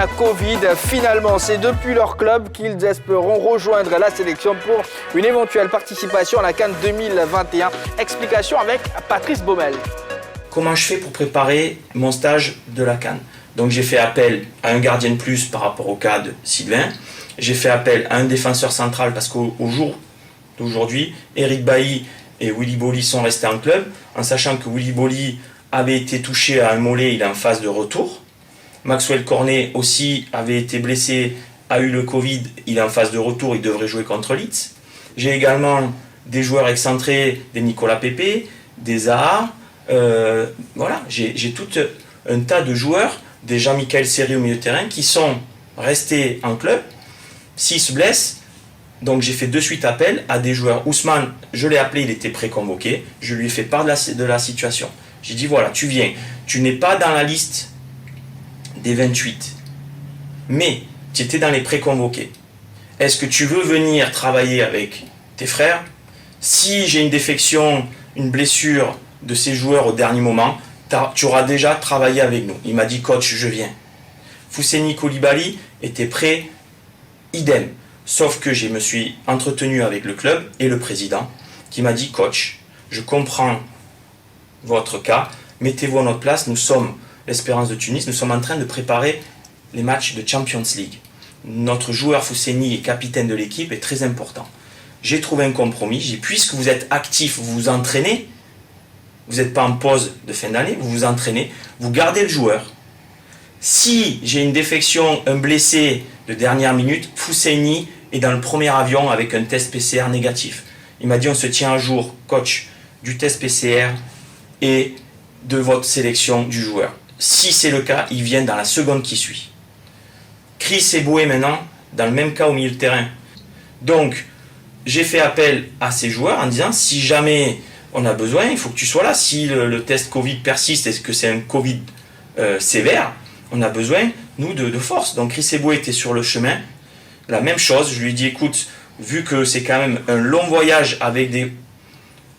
cas Covid. Finalement, c'est depuis leur club qu'ils espéront rejoindre la sélection pour une éventuelle participation à la CAN 2021. Explication avec Patrice Baumel. Comment je fais pour préparer mon stage de la CAN? Donc j'ai fait appel à un gardien de plus par rapport au cas de Sylvain. J'ai fait appel à un défenseur central parce qu'au jour d'aujourd'hui, Eric Bailly et Willy Bolly sont restés en club, en sachant que Willy Bolly avait été touché à un mollet, il est en phase de retour. Maxwell Cornet aussi avait été blessé, a eu le Covid, il est en phase de retour, il devrait jouer contre Leeds. J'ai également des joueurs excentrés, des Nicolas Pepe, des Zaha. Voilà, j'ai tout un tas de joueurs, des Jean-Michel Seri au milieu de terrain, qui sont restés en club. S'ils se blessent, donc j'ai fait de suite appel à des joueurs. Ousmane, je l'ai appelé, il était préconvoqué. Je lui ai fait part de la situation. J'ai dit voilà, tu viens. Tu n'es pas dans la liste des 28, mais tu étais dans les préconvoqués. Est-ce que tu veux venir travailler avec tes frères? Si j'ai une défection, une blessure de ces joueurs au dernier moment, tu auras déjà travaillé avec nous. Il m'a dit coach, je viens. Fousseni Koulibaly était prêt, idem. Sauf que je me suis entretenu avec le club et le président qui m'a dit coach, je comprends votre cas, mettez-vous à notre place, nous sommes l'Espérance de Tunis, nous sommes en train de préparer les matchs de Champions League. Notre joueur Fousseni, capitaine de l'équipe, est très important. J'ai trouvé un compromis, j'ai dit puisque vous êtes actif, vous vous entraînez, vous n'êtes pas en pause de fin d'année, vous vous entraînez, vous gardez le joueur. Si j'ai une défection, un blessé de dernière minute, Fousseni est dans le premier avion avec un test PCR négatif. Il m'a dit on se tient à jour, coach, du test PCR et de votre sélection du joueur. Si c'est le cas, il vient dans la seconde qui suit. Chris Eboué maintenant, dans le même cas au milieu de terrain. Donc, j'ai fait appel à ces joueurs en disant si jamais on a besoin, il faut que tu sois là. Si le test Covid persiste et que c'est un Covid sévère, on a besoin, nous, de force. Donc Chris Eboué était sur le chemin. La même chose, je lui ai dit, écoute, vu que c'est quand même un long voyage avec des...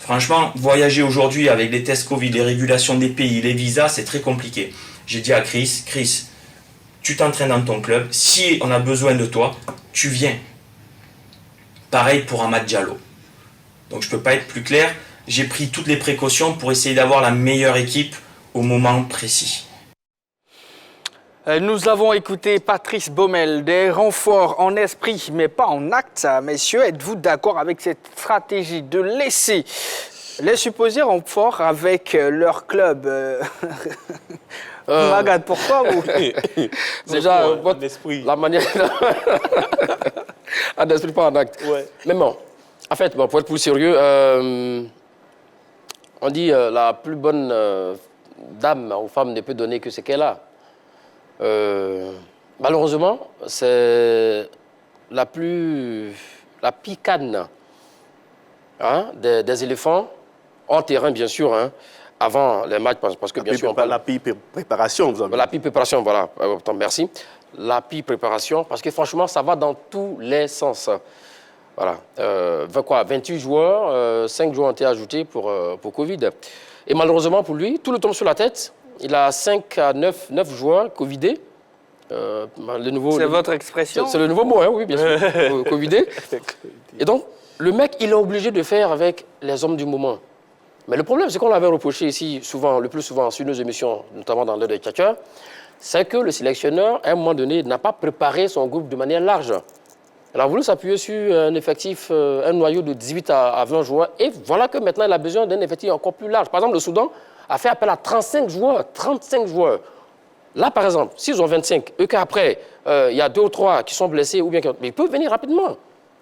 Franchement, voyager aujourd'hui avec les tests Covid, les régulations des pays, les visas, c'est très compliqué. J'ai dit à Chris, tu t'entraînes dans ton club. Si on a besoin de toi, tu viens. Pareil pour Amad Diallo. Donc je ne peux pas être plus clair. J'ai pris toutes les précautions pour essayer d'avoir la meilleure équipe au moment précis. Nous avons écouté Patrice Baumel, des renforts en esprit mais pas en acte. Messieurs, êtes-vous d'accord avec cette stratégie de laisser les supposés renforts avec leur club Magad, pourquoi vous Déjà, la manière... en esprit, pas en acte. Ouais. Mais bon, en fait, pour être plus sérieux, on dit la plus bonne dame aux femmes ne peut donner que ce qu'elle a. Malheureusement, c'est la picane des éléphants, hors terrain bien sûr, avant les matchs, parce que bien sûr... La pire préparation, vous avez dit. La pire préparation, voilà, merci. La pire préparation, parce que franchement, ça va dans tous les sens. Voilà, 28 joueurs, 5 joueurs ont été ajoutés pour Covid. Et malheureusement pour lui, tout le tombe sur la tête. Il a 5 à 9 joueurs Covidés. C'est votre expression? C'est le nouveau mot, oui, bien sûr, Covidés. Et donc, le mec, il est obligé de faire avec les hommes du moment. Mais le problème, c'est qu'on l'avait reproché ici, souvent, le plus souvent sur nos émissions, notamment dans l'heure des tchatcheurs, c'est que le sélectionneur, à un moment donné, n'a pas préparé son groupe de manière large. Il a voulu s'appuyer sur un effectif, un noyau de 18 à 20 joueurs. Et voilà que maintenant, il a besoin d'un effectif encore plus large. Par exemple, le Soudan a fait appel à 35 joueurs. Là, par exemple, s'ils ont 25, eux qu'après, il y a 2 ou 3 qui sont blessés, ou bien mais ils peuvent venir rapidement.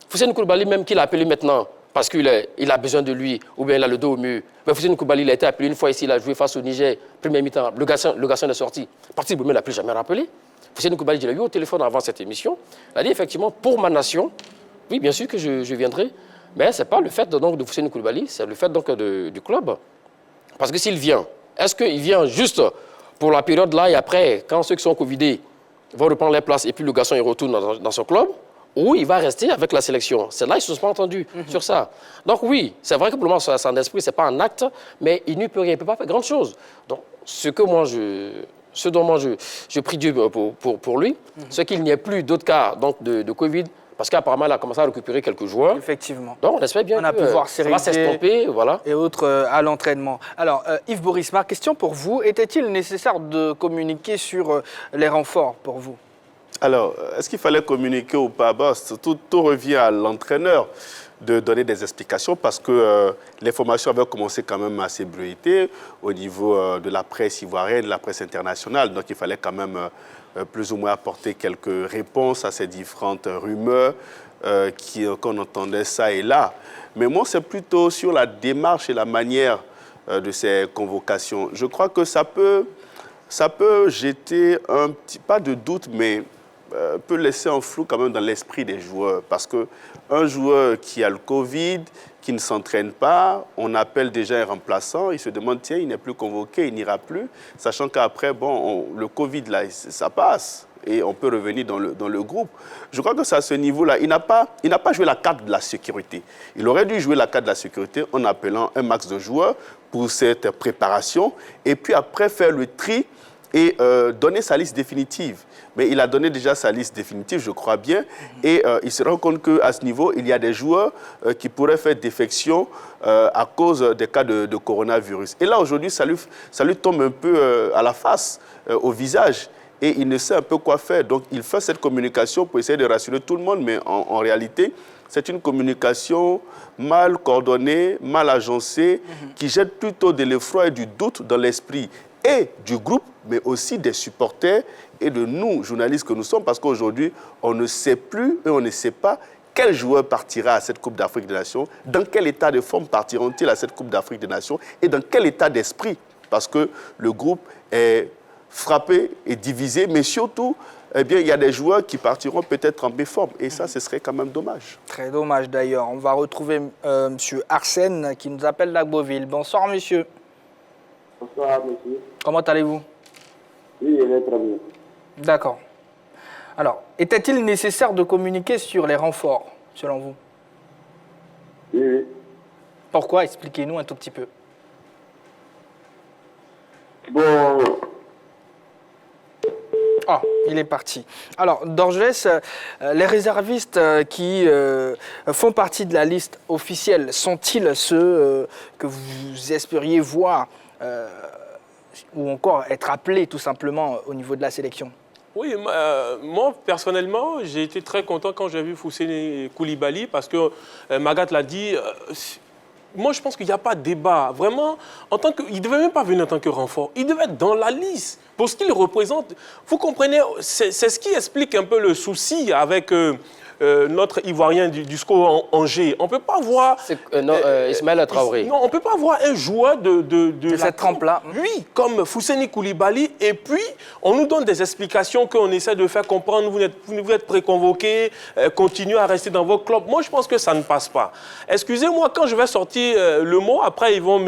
Fousseni Koulibaly, même qu'il a appelé maintenant, parce qu'il a besoin de lui, ou bien il a le dos au mur. Mais Fousseni Koulibaly, il a été appelé une fois ici, il a joué face au Niger, première mi-temps, le garçon est sorti. Parti Boumé ne l'a plus jamais rappelé. Fousseni Koulibaly, je l'ai eu au téléphone avant cette émission. Il a dit effectivement, pour ma nation, oui, bien sûr que je viendrai, mais ce n'est pas le fait donc, de Fousseni Koulibaly, c'est le fait donc, du club. Parce que s'il vient, est-ce qu'il vient juste pour la période là et après, quand ceux qui sont covidés vont reprendre les places et puis le garçon il retourne dans son club, ou il va rester avec la sélection? C'est là ils ne se sont pas entendus sur ça. Donc oui, c'est vrai que pour le moment, c'est en esprit, ce n'est pas un acte, mais il n'y peut rien, il ne peut pas faire grand-chose. Donc ce que moi ce dont moi je prie Dieu pour lui, c'est qu'il n'y ait plus d'autres cas donc, de Covid, parce qu'apparemment, il a commencé à récupérer quelques joueurs. Effectivement. Donc, on espère bien que ça va s'estomper, voilà. Et autres à l'entraînement. Alors, Yves Boris, ma question pour vous, était-il nécessaire de communiquer sur les renforts pour vous? Alors, est-ce qu'il fallait communiquer ou pas? Tout revient à l'entraîneur de donner des explications parce que l'information avait commencé quand même à s'ébruiter au niveau de la presse ivoirienne, de la presse internationale. Donc, il fallait quand même plus ou moins apporter quelques réponses à ces différentes rumeurs qu'on entendait ça et là. Mais moi, c'est plutôt sur la démarche et la manière de ces convocations. Je crois que ça peut jeter un petit, pas de doute, mais peut laisser un flou quand même dans l'esprit des joueurs. Parce qu'un joueur qui a le Covid, qui ne s'entraîne pas, on appelle déjà un remplaçant, il se demande, tiens, il n'est plus convoqué, il n'ira plus, sachant qu'après, bon, le Covid, là, ça passe et on peut revenir dans le groupe. Je crois que c'est à ce niveau-là. Il n'a pas joué la carte de la sécurité. Il aurait dû jouer la carte de la sécurité en appelant un max de joueurs pour cette préparation et puis après faire le tri et donner sa liste définitive. Mais il a donné déjà sa liste définitive, je crois bien, et il se rend compte qu'à ce niveau, il y a des joueurs qui pourraient faire défection à cause des cas de coronavirus. Et là, aujourd'hui, ça lui tombe un peu à la face, au visage, et il ne sait un peu quoi faire. Donc, il fait cette communication pour essayer de rassurer tout le monde, mais en réalité, c'est une communication mal coordonnée, mal agencée, qui jette plutôt de l'effroi et du doute dans l'esprit et du groupe, mais aussi des supporters et de nous, journalistes que nous sommes, parce qu'aujourd'hui, on ne sait plus et on ne sait pas quel joueur partira à cette Coupe d'Afrique des Nations, dans quel état de forme partiront-ils à cette Coupe d'Afrique des Nations et dans quel état d'esprit, parce que le groupe est frappé et divisé, mais surtout, eh bien, il y a des joueurs qui partiront peut-être en méforme, et ça, ce serait quand même dommage. Très dommage d'ailleurs. On va retrouver M. Arsène qui nous appelle d'Agboville. Bonsoir, monsieur. Bonsoir, monsieur. Comment allez-vous? Oui, je vais très bien. D'accord. Alors, était-il nécessaire de communiquer sur les renforts, selon vous? Oui, oui. Pourquoi? Expliquez-nous un tout petit peu. Bon. Ah, il est parti. Alors, Dorgelès, les réservistes qui font partie de la liste officielle, sont-ils ceux que vous espériez voir ou encore être appelés tout simplement au niveau de la sélection? Oui, moi, personnellement, j'ai été très content quand j'ai vu Fousseni Koulibaly parce que Magat l'a dit. Moi, je pense qu'il n'y a pas de débat. Vraiment, il ne devait même pas venir en tant que renfort. Il devait être dans la liste pour ce qu'il représente. Vous comprenez, c'est ce qui explique un peu le souci avec notre Ivoirien du SCO Angers. On ne peut pas voir... Ismaël Traoré. Non, on ne peut pas voir un joueur de cette trempe-là. Oui, comme Fousseni Koulibaly. Et puis, on nous donne des explications qu'on essaie de faire comprendre. Vous êtes préconvoqués, continuez à rester dans vos clubs. Moi, je pense que ça ne passe pas. Excusez-moi, quand je vais sortir le mot, après, ils vont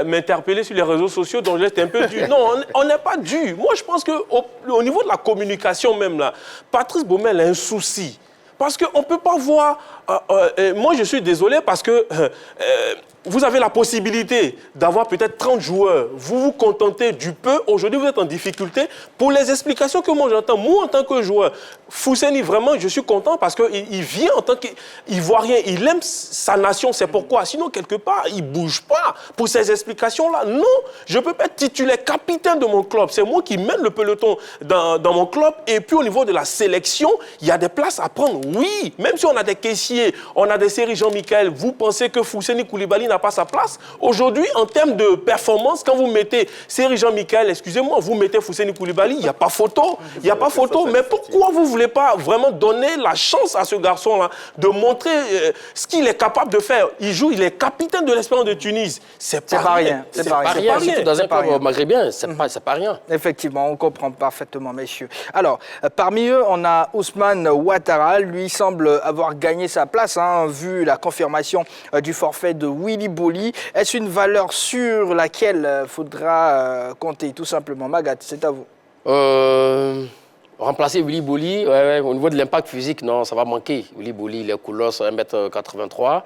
m'interpeller sur les réseaux sociaux, donc j'étais un peu dur. Non, on n'est pas dur. Moi, je pense qu'au niveau de la communication même, là, Patrice Baumel a un souci. Parce qu'on ne peut pas voir... moi, je suis désolé parce que vous avez la possibilité d'avoir peut-être 30 joueurs. Vous vous contentez du peu. Aujourd'hui, vous êtes en difficulté. Pour les explications que moi j'entends, moi, en tant que joueur, Fousseni, vraiment, je suis content parce qu'il vient en tant qu'Ivoirien. Il aime sa nation, c'est pourquoi. Sinon, quelque part, il ne bouge pas pour ces explications-là. Non, je ne peux pas être titulaire capitaine de mon club. C'est moi qui mène le peloton dans mon club. Et puis, au niveau de la sélection, il y a des places à prendre. Oui, même si on a des caissiers, on a des séries Jean-Michel, vous pensez que Fousseni Koulibaly n'a pas sa place? Aujourd'hui, en termes de performance, quand vous mettez série Jean-Michel, excusez-moi, vous mettez Fousseni Koulibaly, il n'y a pas photo. Il n'y a pas photo. Mais pourquoi vous ne voulez pas vraiment donner la chance à ce garçon-là de montrer ce qu'il est capable de faire? Il est capitaine de l'Espérance de Tunis. C'est pas rien. C'est pas rien. Surtout dans un club maghrébin, c'est pas rien. Effectivement, on comprend parfaitement, messieurs. Alors, parmi eux, on a Ousmane Ouattara. Lui semble avoir gagné sa place, vu la confirmation du forfait de Willy Boli. Est-ce une valeur sur laquelle faudra compter, tout simplement? Magat, c'est à vous. Remplacer Willy Boli, au niveau de l'impact physique, non, ça va manquer. Willy Boli, il est colosse, 1m83,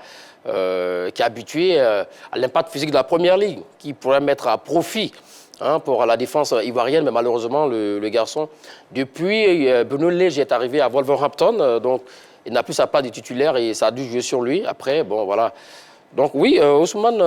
qui est habitué à l'impact physique de la première ligue, qui pourrait mettre à profit hein, pour la défense ivoirienne, mais malheureusement, le garçon, depuis Bruno Lage est arrivé à Wolverhampton, donc il n'a plus sa part de titulaire et ça a dû jouer sur lui. Après, bon, voilà. Donc oui, Ousmane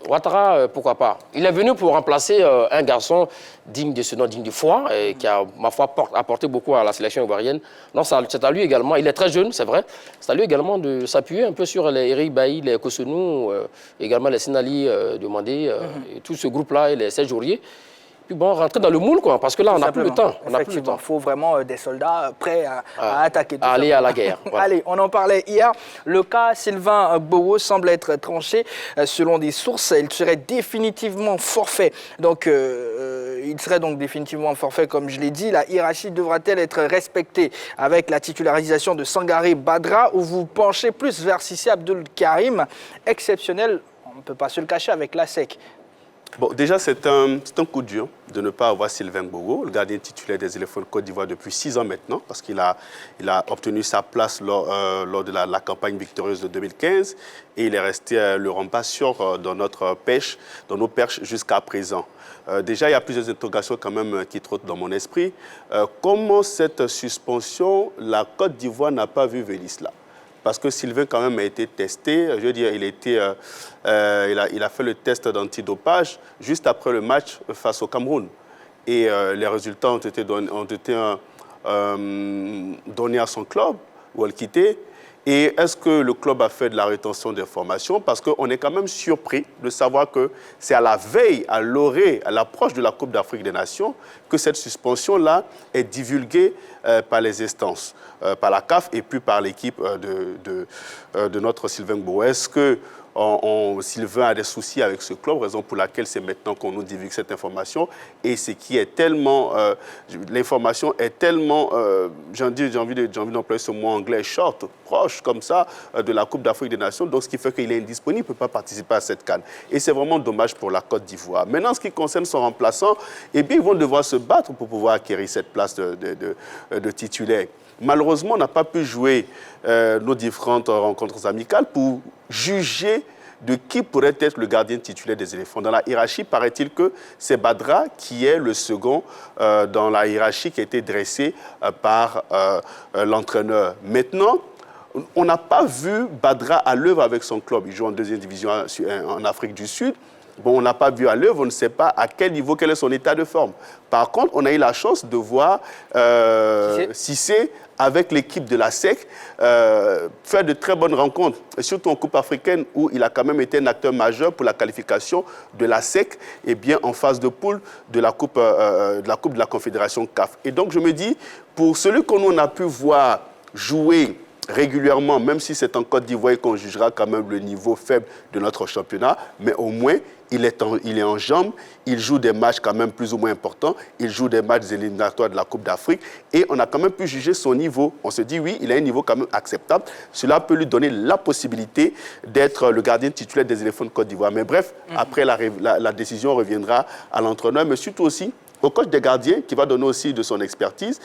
Ouattara, pourquoi pas. Il est venu pour remplacer un garçon digne de ce nom, digne de foi, et qui a, ma foi, apporté beaucoup à la sélection ivoirienne. Donc c'est à lui également, il est très jeune, c'est vrai, c'est à lui également de s'appuyer un peu sur les Eric Bailly, les Kosonou, également les Sinali Demandé, et tout ce groupe-là, et les Serge Aurier. Puis bon, rentrer dans le moule, quoi, parce que là, on n'a plus le temps. Effectivement, il faut vraiment des soldats prêts à attaquer. À aller à la guerre. Voilà. Allez, on en parlait hier. Le cas Sylvain Gboro semble être tranché. Selon des sources, il serait définitivement forfait. Donc, il serait donc définitivement forfait, comme je l'ai dit. La hiérarchie devra-t-elle être respectée avec la titularisation de Sangaré Badra, ou vous penchez plus vers Cissé Abdul Karim, exceptionnel, on ne peut pas se le cacher, avec la SEC. Bon, déjà, c'est un coup dur de ne pas avoir Sylvain Gboro, le gardien titulaire des éléphants de Côte d'Ivoire depuis 6 ans maintenant, parce qu'il a obtenu sa place lors de la campagne victorieuse de 2015 et il est resté le rempart sûr dans nos perches jusqu'à présent. Déjà, il y a plusieurs interrogations quand même qui trottent dans mon esprit. Comment cette suspension, la Côte d'Ivoire n'a pas vu venir cela? Parce que Sylvain, quand même, a été testé. Je veux dire, il a fait le test d'antidopage juste après le match face au Cameroun. Et les résultats ont été donnés à son club, où elle quittait. Et est-ce que le club a fait de la rétention d'informations? Parce qu'on est quand même surpris de savoir que c'est à la veille, à l'orée, à l'approche de la Coupe d'Afrique des Nations, que cette suspension-là est divulguée par les instances, par la CAF et puis par l'équipe de notre Sylvain Gboro. Est-ce que Sylvain a des soucis avec ce club, raison pour laquelle c'est maintenant qu'on nous divulgue cette information. Et ce qui est tellement... l'information est tellement... j'ai envie d'employer ce mot anglais, short, proche, comme ça, de la Coupe d'Afrique des Nations. Donc, ce qui fait qu'il est indisponible, il ne peut pas participer à cette CAN. Et c'est vraiment dommage pour la Côte d'Ivoire. Maintenant, ce qui concerne son remplaçant, eh bien, ils vont devoir se battre pour pouvoir acquérir cette place de titulaire. Malheureusement, on n'a pas pu jouer nos différentes rencontres amicales pour juger de qui pourrait être le gardien titulaire des éléphants. Dans la hiérarchie, paraît-il que c'est Badra qui est le second dans la hiérarchie qui a été dressée par l'entraîneur. Maintenant, on n'a pas vu Badra à l'œuvre avec son club. Il joue en 2e division en Afrique du Sud. Bon, on n'a pas vu à l'œuvre, on ne sait pas à quel niveau, quel est son état de forme. Par contre, on a eu la chance de voir Cissé avec l'équipe de la SEC faire de très bonnes rencontres, et surtout en Coupe africaine où il a quand même été un acteur majeur pour la qualification de la SEC et bien en phase de poule de la Coupe de la Confédération CAF. Et donc je me dis, pour celui qu'on a pu voir jouer régulièrement, même si c'est en Côte d'Ivoire qu'on jugera quand même le niveau faible de notre championnat, mais au moins, il est en jambes, il joue des matchs quand même plus ou moins importants, il joue des matchs éliminatoires de la Coupe d'Afrique et on a quand même pu juger son niveau. On se dit, oui, il a un niveau quand même acceptable. Cela peut lui donner la possibilité d'être le gardien titulaire des éléphants de Côte d'Ivoire. Mais bref, après la décision reviendra à l'entraîneur, mais surtout aussi au coach des gardiens qui va donner aussi de son expertise.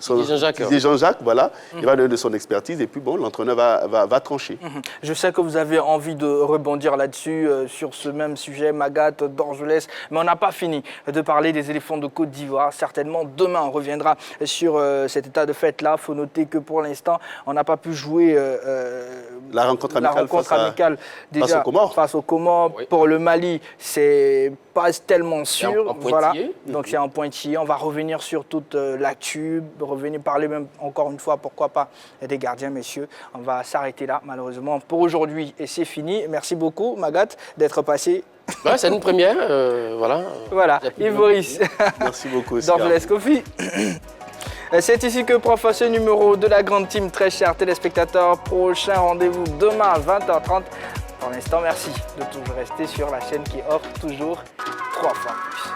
Jean-Jacques, voilà. Il va donner de son expertise et puis bon, l'entraîneur va trancher. Je sais que vous avez envie de rebondir là-dessus, sur ce même sujet, Magat, Dorgelès, mais on n'a pas fini de parler des éléphants de Côte d'Ivoire. Certainement, demain, on reviendra sur cet état de fait-là. Il faut noter que pour l'instant, on n'a pas pu jouer la rencontre amicale déjà face aux Comores. Oui. Pour le Mali, c'est pas tellement sûr. Voilà. Donc c'est un pointillé. On va revenir sur toute l'actu, parler même encore une fois, pourquoi pas, des gardiens, messieurs. On va s'arrêter là, malheureusement, pour aujourd'hui. Et c'est fini. Merci beaucoup, Magat, d'être passé. Ouais, c'est une première. Voilà. Voilà. Yves-Maurice. Merci beaucoup. Dorgelès Kofi. C'est ici que prend fin ce numéro de la Grande Team. Très chers téléspectateurs, prochain rendez-vous demain à 20h30. Pour l'instant, merci de toujours rester sur la chaîne qui offre toujours 3 fois plus.